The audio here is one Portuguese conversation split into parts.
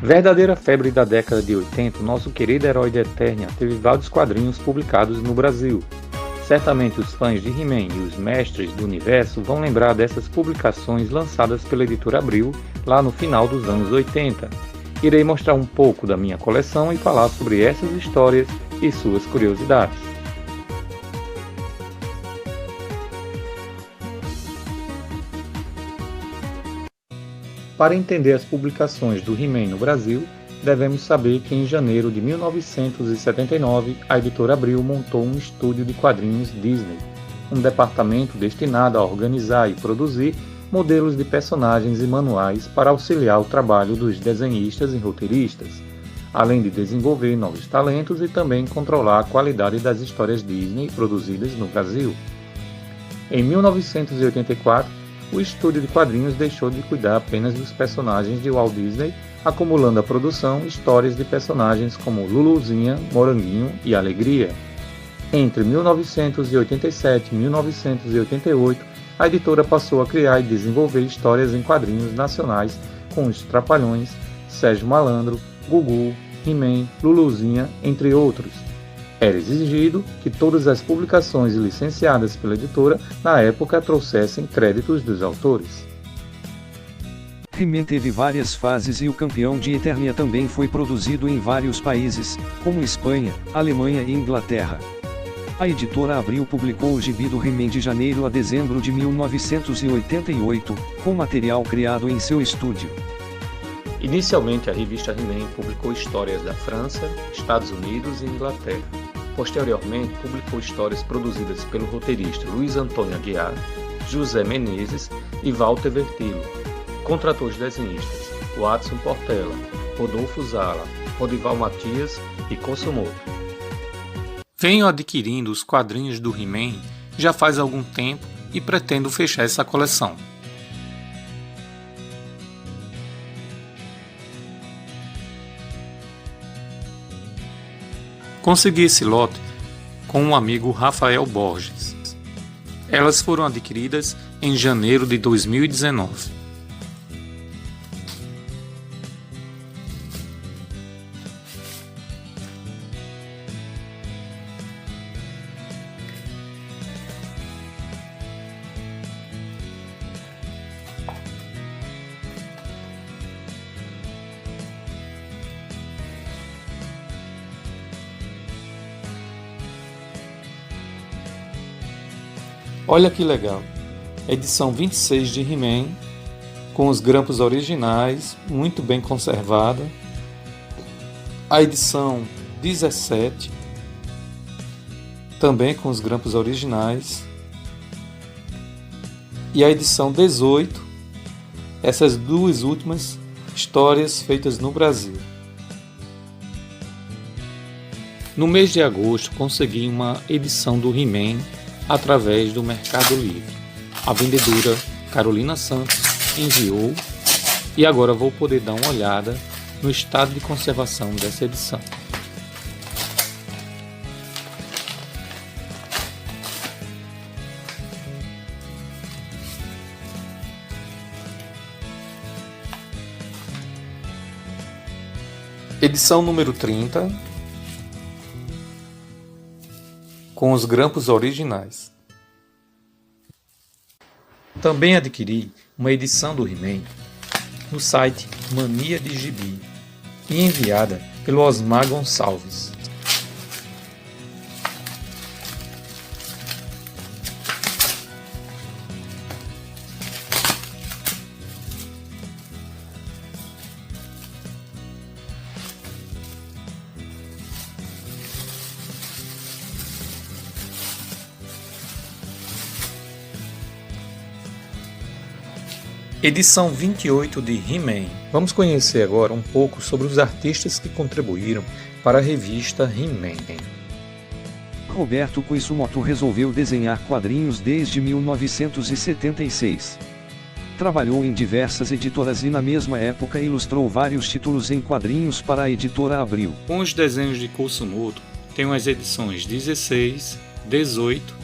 Verdadeira febre da década de 80, o nosso querido herói de Eternia teve vários quadrinhos publicados no Brasil. Certamente os fãs de He-Man e os mestres do universo vão lembrar dessas publicações lançadas pela editora Abril lá no final dos anos 80. Irei mostrar um pouco da minha coleção e falar sobre essas histórias e suas curiosidades. Para entender as publicações do He-Man no Brasil, devemos saber que em janeiro de 1979, a editora Abril montou um estúdio de quadrinhos Disney, um departamento destinado a organizar e produzir modelos de personagens e manuais para auxiliar o trabalho dos desenhistas e roteiristas, além de desenvolver novos talentos e também controlar a qualidade das histórias Disney produzidas no Brasil. Em 1984, o estúdio de quadrinhos deixou de cuidar apenas dos personagens de Walt Disney, acumulando à produção histórias de personagens como Luluzinha, Moranguinho e Alegria. Entre 1987 e 1988, a editora passou a criar e desenvolver histórias em quadrinhos nacionais com os Trapalhões, Sérgio Malandro, Gugu, He-Man, Luluzinha, entre outros. Era exigido que todas as publicações licenciadas pela editora, na época, trouxessem créditos dos autores. He-Man teve várias fases e o Campeão de Eternia também foi produzido em vários países, como Espanha, Alemanha e Inglaterra. A editora Abril publicou o gibi do He-Man de janeiro a dezembro de 1988, com material criado em seu estúdio. Inicialmente, a revista He-Man publicou histórias da França, Estados Unidos e Inglaterra. Posteriormente, publicou histórias produzidas pelo roteirista Luiz Antônio Aguiar, José Menezes e Walter Vertillo. Contratou os desenhistas Watson Portela, Rodolfo Zala, Rodival Matias e Consumoto. Venho adquirindo os quadrinhos do He-Man já faz algum tempo e pretendo fechar essa coleção. Consegui esse lote com um amigo Rafael Borges. Elas foram adquiridas em janeiro de 2019. Olha que legal, edição 26 de He-Man, com os grampos originais, muito bem conservada. A edição 17, também com os grampos originais. E a edição 18, essas duas últimas histórias feitas no Brasil. No mês de agosto, consegui uma edição do He-Man através do Mercado Livre. A vendedora Carolina Santos enviou e agora vou poder dar uma olhada no estado de conservação dessa edição. Edição número 30, com os grampos originais. Também adquiri uma edição do He-Man no site Mania de Gibi e enviada pelo Osmar Gonçalves. Edição 28 de He-Man. Vamos conhecer agora um pouco sobre os artistas que contribuíram para a revista He-Man. Roberto Koisumoto resolveu desenhar quadrinhos desde 1976. Trabalhou em diversas editoras e na mesma época ilustrou vários títulos em quadrinhos para a editora Abril. Com os desenhos de Koisumoto, tem as edições 16, 18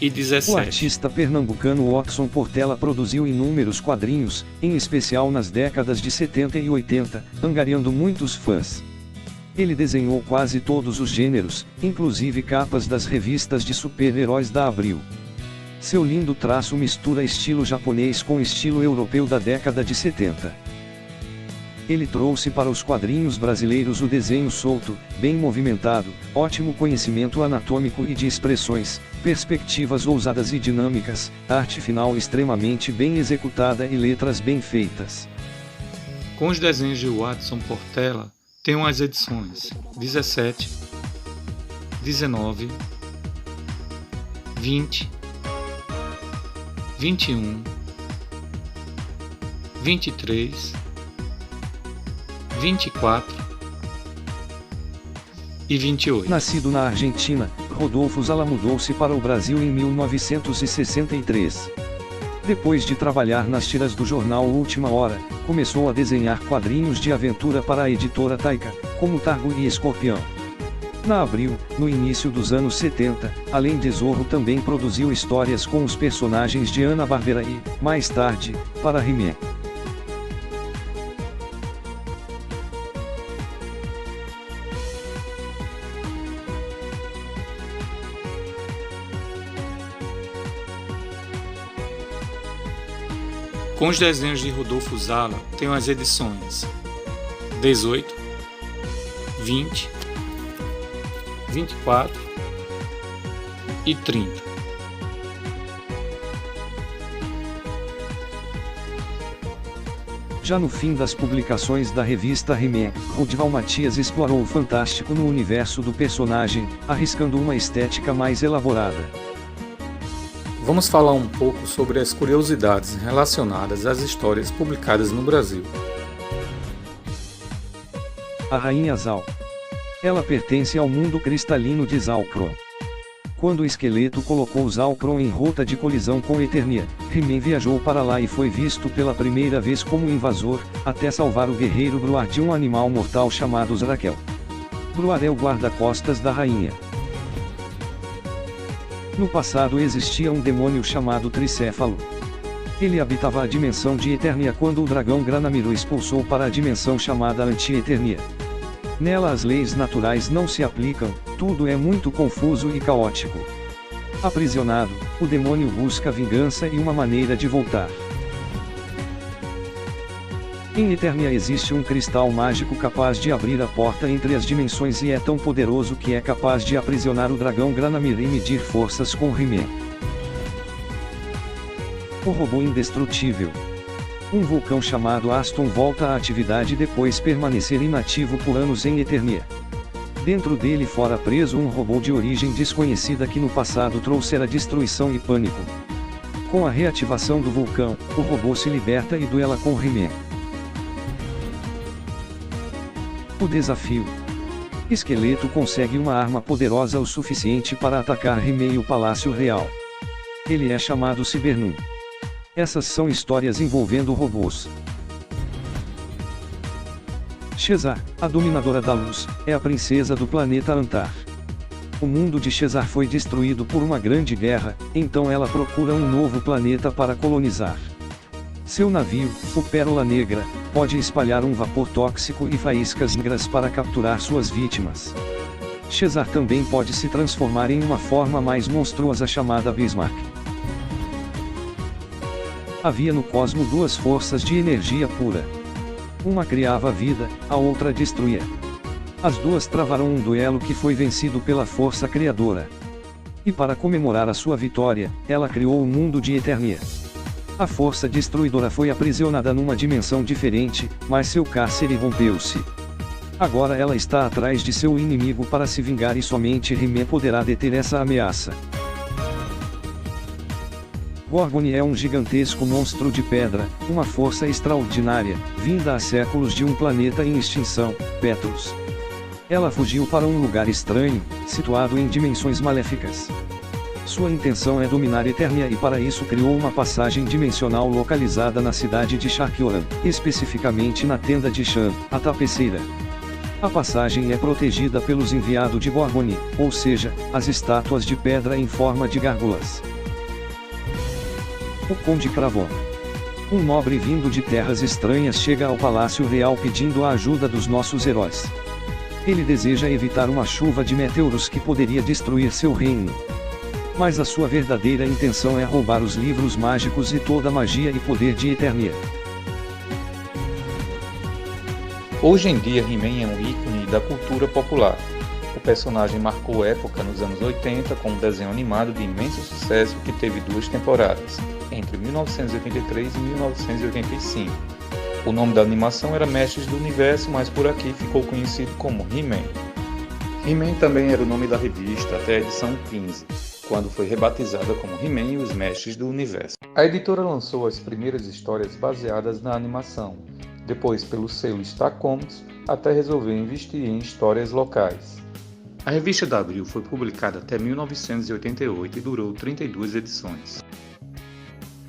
17. O artista pernambucano Watson Portela produziu inúmeros quadrinhos, em especial nas décadas de 70 e 80, angariando muitos fãs. Ele desenhou quase todos os gêneros, inclusive capas das revistas de super-heróis da Abril. Seu lindo traço mistura estilo japonês com estilo europeu da década de 70. Ele trouxe para os quadrinhos brasileiros o desenho solto, bem movimentado, ótimo conhecimento anatômico e de expressões, perspectivas ousadas e dinâmicas, arte final extremamente bem executada e letras bem feitas. Com os desenhos de Watson Portela, tem as edições 17, 19, 20, 21, 23, 24 e 28. Nascido na Argentina, Rodolfo Zala mudou-se para o Brasil em 1963. Depois de trabalhar nas tiras do jornal Última Hora, começou a desenhar quadrinhos de aventura para a editora Taika, como Targo e Escorpião. Na Abril, no início dos anos 70, além de Zorro também produziu histórias com os personagens de Hanna-Barbera e, mais tarde, para He-Man. Com os desenhos de Rodolfo Zala, tem as edições 18, 20, 24 e 30. Já no fim das publicações da revista He-Man, Rodival Matias explorou o fantástico no universo do personagem, arriscando uma estética mais elaborada. Vamos falar um pouco sobre as curiosidades relacionadas às histórias publicadas no Brasil. A Rainha Zal. Ela pertence ao mundo cristalino de Zalkron. Quando o Esqueleto colocou Zalkron em rota de colisão com Eternia, He-Man viajou para lá e foi visto pela primeira vez como invasor, até salvar o guerreiro Bruar de um animal mortal chamado Zrakel. Bruar é o guarda-costas da rainha. No passado existia um demônio chamado Tricéfalo. Ele habitava a dimensão de Eternia quando o dragão Granamir o expulsou para a dimensão chamada Anti-Eternia. Nela as leis naturais não se aplicam, tudo é muito confuso e caótico. Aprisionado, o demônio busca vingança e uma maneira de voltar. Em Eternia existe um cristal mágico capaz de abrir a porta entre as dimensões e é tão poderoso que é capaz de aprisionar o dragão Granamir e medir forças com He-Man. O robô indestrutível. Um vulcão chamado Aston volta à atividade depois permanecer inativo por anos em Eternia. Dentro dele fora preso um robô de origem desconhecida que no passado trouxera destruição e pânico. Com a reativação do vulcão, o robô se liberta e duela com He-Man. O desafio. Esqueleto consegue uma arma poderosa o suficiente para atacar He-Man e o Palácio Real. Ele é chamado Cibernum. Essas são histórias envolvendo robôs. Shezar, a dominadora da luz, é a princesa do planeta Antar. O mundo de Shezar foi destruído por uma grande guerra, então ela procura um novo planeta para colonizar. Seu navio, o Pérola Negra, pode espalhar um vapor tóxico e faíscas negras para capturar suas vítimas. Shezar também pode se transformar em uma forma mais monstruosa chamada Bismarck. Havia no cosmo duas forças de energia pura. Uma criava vida, a outra destruía. As duas travaram um duelo que foi vencido pela força criadora. E para comemorar a sua vitória, ela criou o mundo de Eternia. A força destruidora foi aprisionada numa dimensão diferente, mas seu cárcere rompeu-se. Agora ela está atrás de seu inimigo para se vingar e somente He-Man poderá deter essa ameaça. Gorgon é um gigantesco monstro de pedra, uma força extraordinária, vinda há séculos de um planeta em extinção, Petros. Ela fugiu para um lugar estranho, situado em dimensões maléficas. Sua intenção é dominar Eternia e para isso criou uma passagem dimensional localizada na cidade de Sharkioran, especificamente na tenda de Shan, a tapeceira. A passagem é protegida pelos enviados de Borgone, ou seja, as estátuas de pedra em forma de gárgulas. O Conde Cravon. Um nobre vindo de terras estranhas chega ao Palácio Real pedindo a ajuda dos nossos heróis. Ele deseja evitar uma chuva de meteoros que poderia destruir seu reino. Mas a sua verdadeira intenção é roubar os livros mágicos e toda a magia e poder de Eternia. Hoje em dia, He-Man é um ícone da cultura popular. O personagem marcou época nos anos 80 com um desenho animado de imenso sucesso que teve 2 temporadas, entre 1983 e 1985. O nome da animação era Mestres do Universo, mas por aqui ficou conhecido como He-Man. He-Man também era o nome da revista até a edição 15, quando foi rebatizada como He-Man e os Mestres do Universo. A editora lançou as primeiras histórias baseadas na animação, depois pelo selo Star Comics, até resolver investir em histórias locais. A revista da Abril foi publicada até 1988 e durou 32 edições.